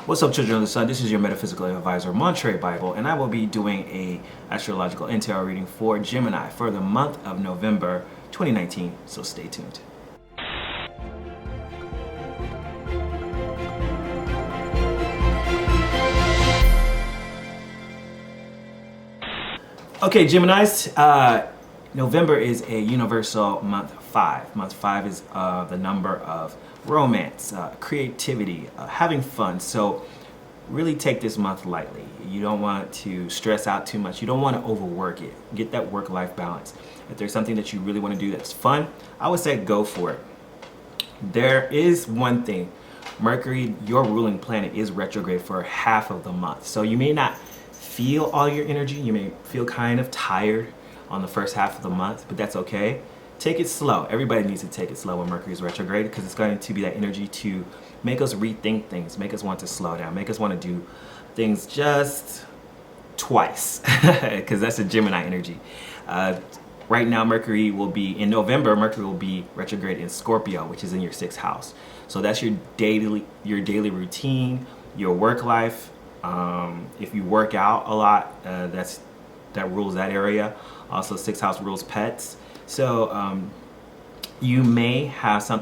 What's up, children of the sun? This is your metaphysical advisor, Montre Bible, and I will be doing a astrological intel reading for Gemini for the month of November 2019, so stay tuned. Okay, Geminis, November is a universal month 5. Month 5 is the number of romance, creativity, having fun. So really take this month lightly. You don't want to stress out too much. You don't want to overwork it. Get that work-life balance. If there's something that you really want to do that's fun, I would say go for it. There is one thing. Mercury, your ruling planet, is retrograde for half of the month. So you may not feel all your energy. You may feel kind of tired on the first half of the month, but that's okay. Take it slow. Everybody needs to take it slow when Mercury is retrograde because it's going to be that energy to make us rethink things, make us want to slow down, make us want to do things just twice because that's a Gemini energy. Right now, Mercury will be, in November, Mercury will be retrograde in Scorpio, which is in your 6th house. So that's your daily routine, your work life. If you work out a lot, that rules that area. Also, 6th house rules pets. So you may have to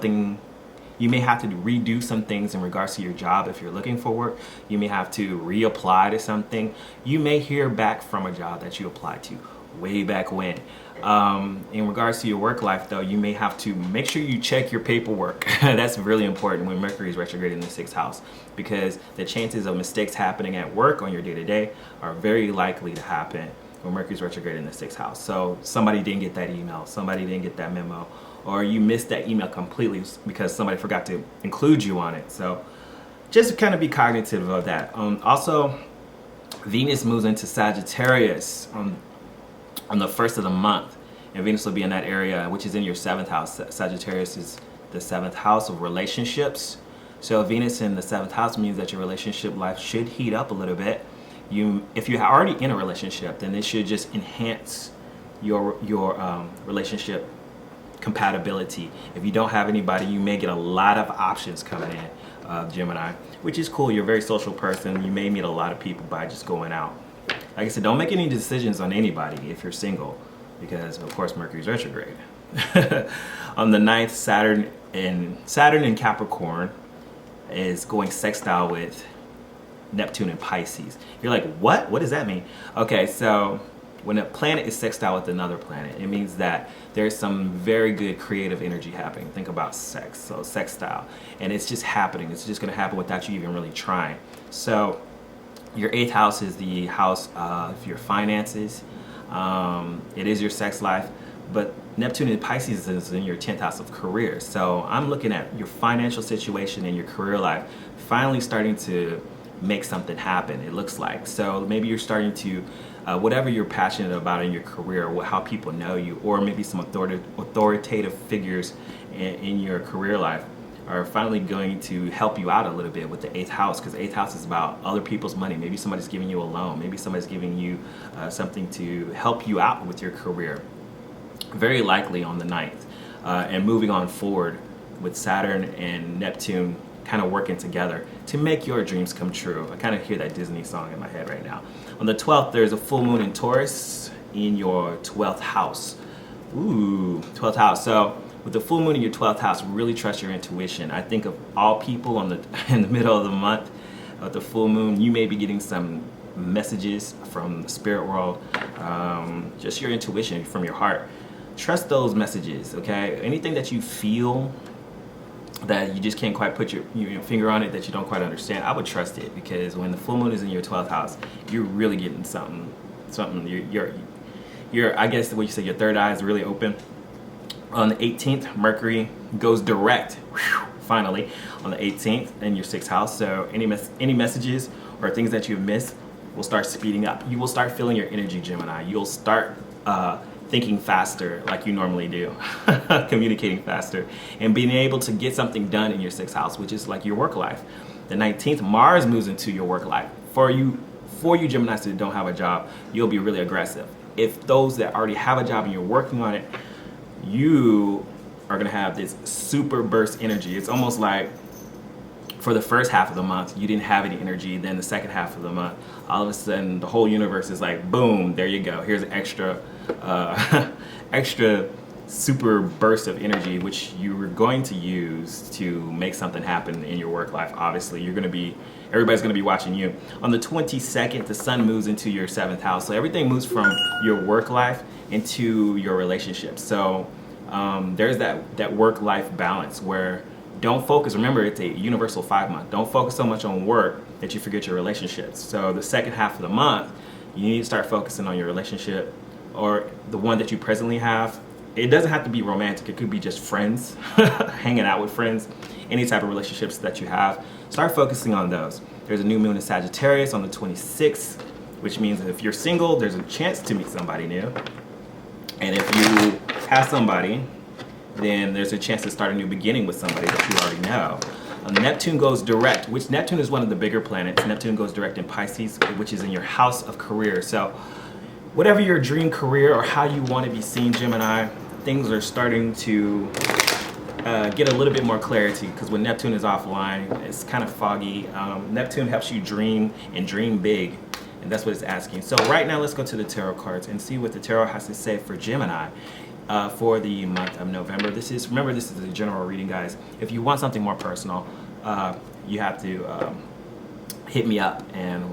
redo some things in regards to your job if you're looking for work. You may have to reapply to something. You may hear back from a job that you applied to way back when. In regards to your work life, though, you may have to make sure you check your paperwork. That's really important when Mercury is retrograde in the 6th house, because the chances of mistakes happening at work on your day-to-day are very likely to happen when Mercury's retrograde in the 6th house. So somebody didn't get that email, somebody didn't get that memo, or you missed that email completely because somebody forgot to include you on it. So just kind of be cognitive of that. Also, Venus moves into Sagittarius on the 1st of the month, and Venus will be in that area, which is in your 7th house. Sagittarius is the 7th house of relationships. So Venus in the 7th house means that your relationship life should heat up a little bit. If you're already in a relationship, then it should just enhance your relationship compatibility. If you don't have anybody, you may get a lot of options coming in, Gemini, which is cool. You're a very social person. You may meet a lot of people by just going out. Like I said, don't make any decisions on anybody if you're single, because of course Mercury's retrograde. On the 9th, Saturn in Capricorn is going sextile with Neptune and Pisces. You're like, what? What does that mean? Okay, so when a planet is sextile with another planet, it means that there's some very good creative energy happening. Think about sex, so sextile. And it's just happening. It's just going to happen without you even really trying. So your 8th house is the house of your finances. It is your sex life. But Neptune and Pisces is in your 10th house of career. So I'm looking at your financial situation and your career life finally starting to make something happen, it looks like. So maybe you're starting to, whatever you're passionate about in your career, how people know you, or maybe some authoritative figures in your career life are finally going to help you out a little bit with the 8th house, because 8th house is about other people's money. Maybe somebody's giving you a loan. Maybe somebody's giving you something to help you out with your career. Very likely on the 9th. And moving on forward with Saturn and Neptune kind of working together to make your dreams come true. I kind of hear that Disney song in my head right now. On the 12th, there's a full moon in Taurus in your 12th house. Ooh, 12th house. So with the full moon in your 12th house, really trust your intuition. I think of all people in the middle of the month, with the full moon, you may be getting some messages from the spirit world, just your intuition from your heart. Trust those messages, okay? Anything that you feel that you just can't quite put your finger on it, that you don't quite understand, I would trust it, because when the full moon is in your 12th house, you're really getting something. You're I guess what you say, your third eye is really open. On the 18th, Mercury goes direct, finally, on the 18th in your 6th house. So any messages or things that you've missed will start speeding up. You will start feeling your energy, Gemini. You'll start thinking faster like you normally do, communicating faster, and being able to get something done in your 6th house, which is like your work life. The 19th, Mars moves into your work life. For you Geminis that don't have a job, you'll be really aggressive. If those that already have a job and you're working on it, you are going to have this super burst energy. It's almost like for the first half of the month, you didn't have any energy. Then the second half of the month, all of a sudden, the whole universe is like, boom, there you go. Here's an extra, extra super burst of energy, which you were going to use to make something happen in your work life. Obviously, everybody's going to be watching you. On the 22nd, the sun moves into your 7th house. So everything moves from your work life into your relationships. So there's that work-life balance where don't focus. Remember, it's a universal 5 month. Don't focus so much on work that you forget your relationships. So the second half of the month, you need to start focusing on your relationship or the one that you presently have. It doesn't have to be romantic. It could be just friends, hanging out with friends, any type of relationships that you have. Start focusing on those. There's a new moon in Sagittarius on the 26th, which means that if you're single, there's a chance to meet somebody new. And if you have somebody, then there's a chance to start a new beginning with somebody that you already know. Neptune goes direct, which Neptune is one of the bigger planets. Neptune goes direct in Pisces, which is in your house of career. So whatever your dream career or how you want to be seen, Gemini, things are starting to get a little bit more clarity, because when Neptune is offline, it's kind of foggy. Neptune helps you dream and dream big, and that's what it's asking. So right now, let's go to the tarot cards and see what the tarot has to say for Gemini for the month of November. Remember, this is a general reading, guys. If you want something more personal, you have to hit me up and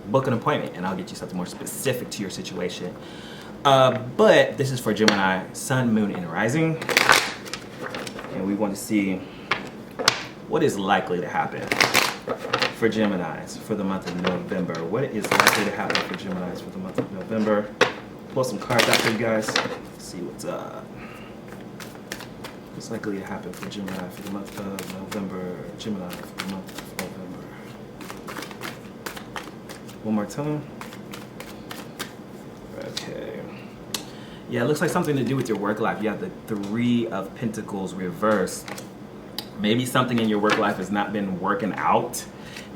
book an appointment, and I'll get you something more specific to your situation. But this is for Gemini, Sun, Moon, and Rising. And we want to see what is likely to happen for Geminis for the month of November. What is likely to happen for Geminis for the month of November? Pull some cards out for you guys. See what's up. What's likely to happen for Gemini for the month of November? Gemini for the month of November. One more time. Okay. Yeah, it looks like something to do with your work life. You have the Three of Pentacles reversed. Maybe something in your work life has not been working out.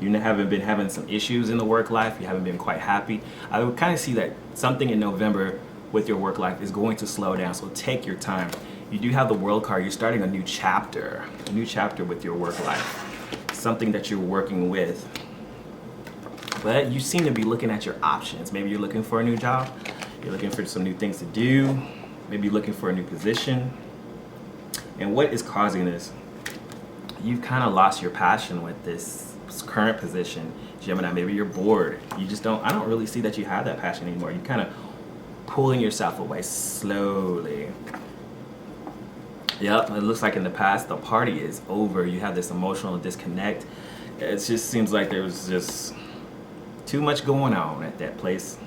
You haven't been having some issues in the work life. You haven't been quite happy. I would kind of see that something in November with your work life is going to slow down. So take your time. You do have the World card. You're starting a new chapter with your work life. Something that you're working with. But you seem to be looking at your options. Maybe you're looking for a new job. You're looking for some new things to do. Maybe you're looking for a new position. And what is causing this? You've kind of lost your passion with this current position, Gemini. Maybe you're bored. I don't really see that you have that passion anymore. You're kind of pulling yourself away slowly. Yep, it looks like in the past the party is over. You have this emotional disconnect. It just seems like there's just too much going on at that place.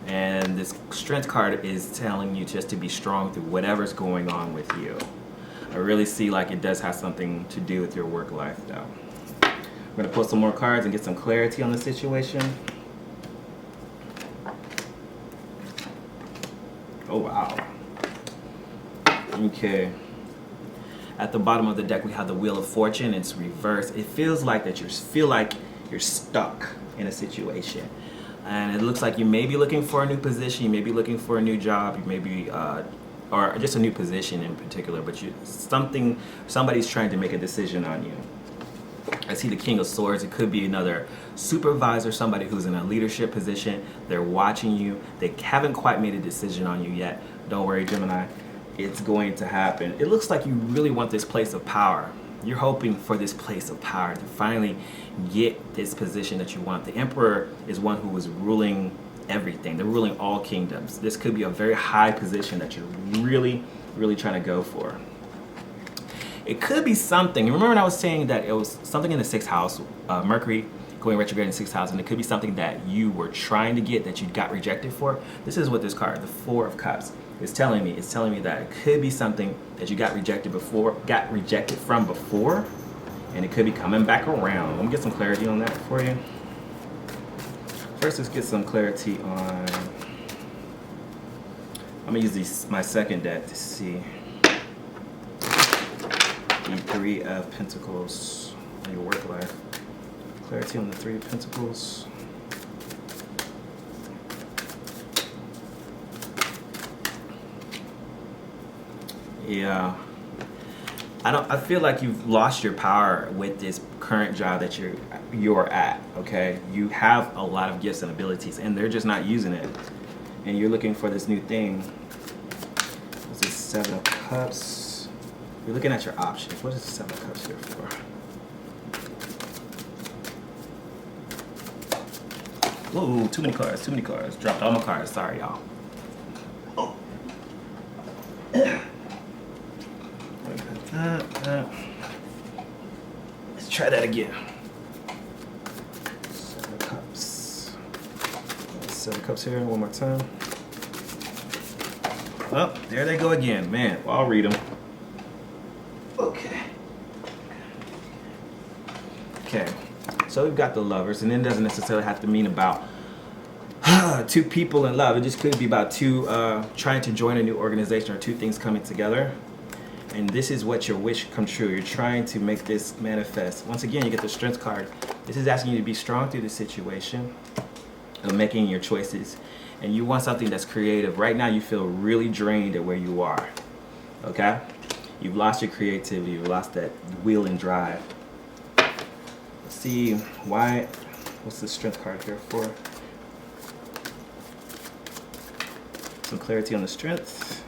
And this Strength card is telling you just to be strong through whatever's going on with you. I really see like it does have something to do with your work life though. We're going to pull some more cards and get some clarity on the situation. Oh wow. Okay. At the bottom of the deck we have the Wheel of Fortune. It's reversed. It feels like that you're stuck in a situation. And it looks like you may be looking for a new position, you may be looking for a new job, you may be, or just a new position in particular, but somebody's trying to make a decision on you. I see the King of Swords. It could be another supervisor, somebody who's in a leadership position. They're watching you. They haven't quite made a decision on you yet. Don't worry, Gemini. It's going to happen. It looks like you really want this place of power. You're hoping for this place of power to finally get this position that you want. The Emperor is one who is ruling everything. They're ruling all kingdoms. This could be a very high position that you're really, really trying to go for. It could be something. Remember when I was saying that it was something in the 6th house, Mercury going retrograde in the 6th house, and it could be something that you were trying to get that you got rejected for. This is what this card, the Four of Cups, is telling me. It's telling me that it could be something that you got rejected from before, and it could be coming back around. Let me get some clarity on that for you. First, let's get some clarity on. I'm gonna use my second deck to see the Three of Pentacles in your work life. Clarity on the Three of Pentacles. Yeah. I feel like you've lost your power with this current job that you're at, okay? You have a lot of gifts and abilities and they're just not using it. And you're looking for this new thing. What's this 7 of Cups? You're looking at your options. What is the 7 of Cups here for? Whoa, too many cards, too many cards. Dropped all my cards, sorry y'all. Oh. Let's try that again. 7 of Cups. 7 of Cups here, one more time. Oh, there they go again. Man, well, I'll read them. Okay. Okay, so we've got the Lovers, and it doesn't necessarily have to mean about two people in love. It just could be about two trying to join a new organization or two things coming together. And this is what your wish come true. You're trying to make this manifest. Once again, you get the Strength card. This is asking you to be strong through the situation of making your choices. And you want something that's creative. Right now, you feel really drained at where you are. Okay? You've lost your creativity. You've lost that will and drive. Let's see why. What's the Strength card here for? Some clarity on the Strength.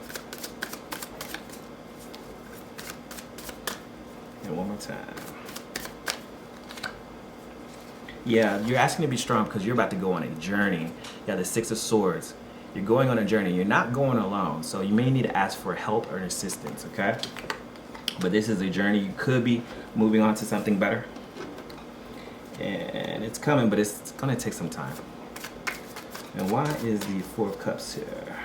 And one more time. Yeah, you're asking to be strong because you're about to go on a journey. Yeah, the 6 of Swords. You're going on a journey. You're not going alone. So you may need to ask for help or assistance, okay? But this is a journey. You could be moving on to something better. And it's coming, but it's going to take some time. And why is the 4 of Cups here?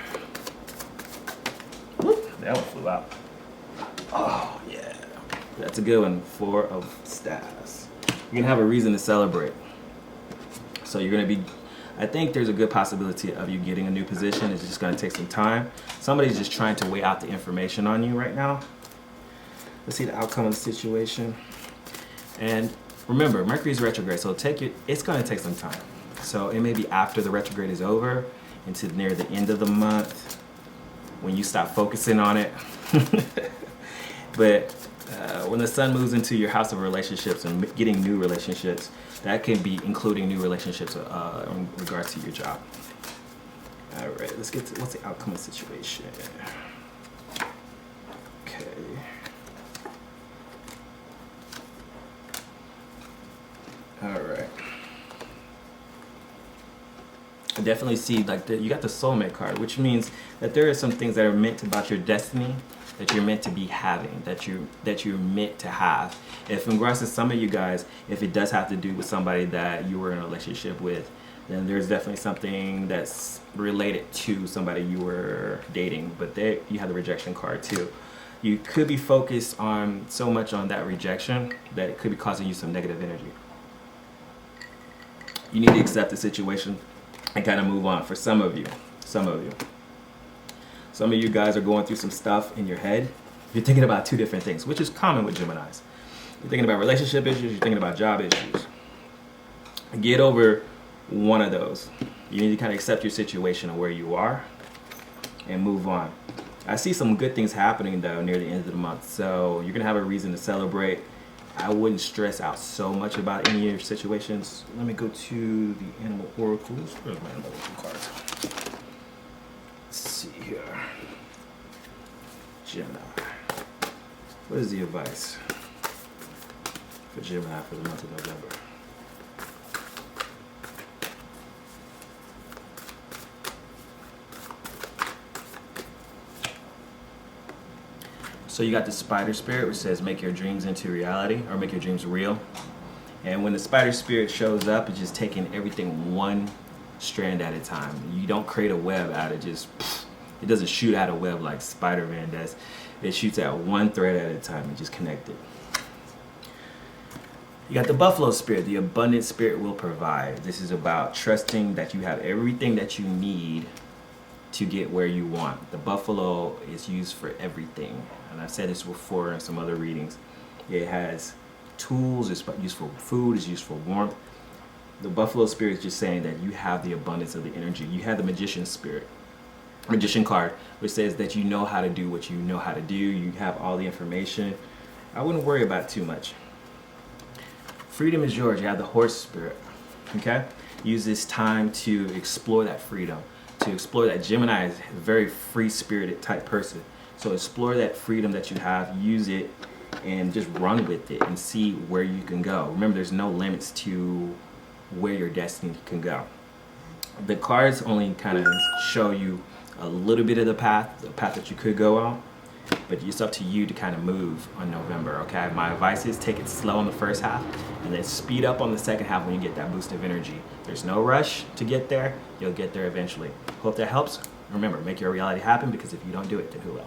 Whoop, that one flew out. Oh, yeah. That's a good one. 4 of Staffs. You're going to have a reason to celebrate. So you're going to be, I think there's a good possibility of you getting a new position. It's just going to take some time. Somebody's just trying to weigh out the information on you right now. Let's see the outcome of the situation. And remember, Mercury's retrograde, so it's going to take some time. So it may be after the retrograde is over, into near the end of the month, when you stop focusing on it. But when the sun moves into your house of relationships and getting new relationships, that can be including new relationships in regards to your job. All right, let's get to what's the outcome of the situation. Okay. All right. I definitely see like you got the soulmate card, which means that there are some things that are meant about your destiny that you're meant to be having, that you're meant to have. If in regards to some of you guys, if it does have to do with somebody that you were in a relationship with, then there's definitely something that's related to somebody you were dating, but you have the rejection card too. You could be focused on so much on that rejection that it could be causing you some negative energy. You need to accept the situation and kind of move on. For some of you. Some of you guys are going through some stuff in your head. You're thinking about two different things, which is common with Geminis. You're thinking about relationship issues, you're thinking about job issues. Get over one of those. You need to kind of accept your situation and where you are and move on. I see some good things happening though near the end of the month, so you're gonna have a reason to celebrate. I wouldn't stress out so much about any of your situations. Let me go to the animal oracles. Where's my animal oracle cards? Let's see here. Gemini. What is the advice for Gemini for the month of November? So you got the spider spirit, which says make your dreams into reality, or make your dreams real. And when the spider spirit shows up, it's just taking everything one strand at a time. You don't create a web out of it doesn't shoot out a web like Spider-Man does. It shoots out one thread at a time and just connect it. You got the buffalo spirit, the abundant spirit will provide. This is about trusting that you have everything that you need to get where you want. The buffalo is used for everything. And I've said this before in some other readings. It has tools, it's used for food, it's used for warmth. The buffalo spirit is just saying that you have the abundance of the energy. You have the magician spirit, magician card, which says that you know how to do what you know how to do. You have all the information I wouldn't worry about it too much. Freedom is yours. You have the horse spirit. Okay? Use this time to explore that freedom, to explore that. Gemini is a very free-spirited type person. So explore that freedom that you have, use it, and just run with it and see where you can go. Remember, there's no limits to where your destiny can go. The cards only kind of show you a little bit of the path that you could go on, but it's up to you to kind of move on November, okay? My advice is take it slow in the first half and then speed up on the second half when you get that boost of energy. There's no rush to get there. You'll get there eventually. Hope that helps. Remember, make your reality happen, because if you don't do it, then who will?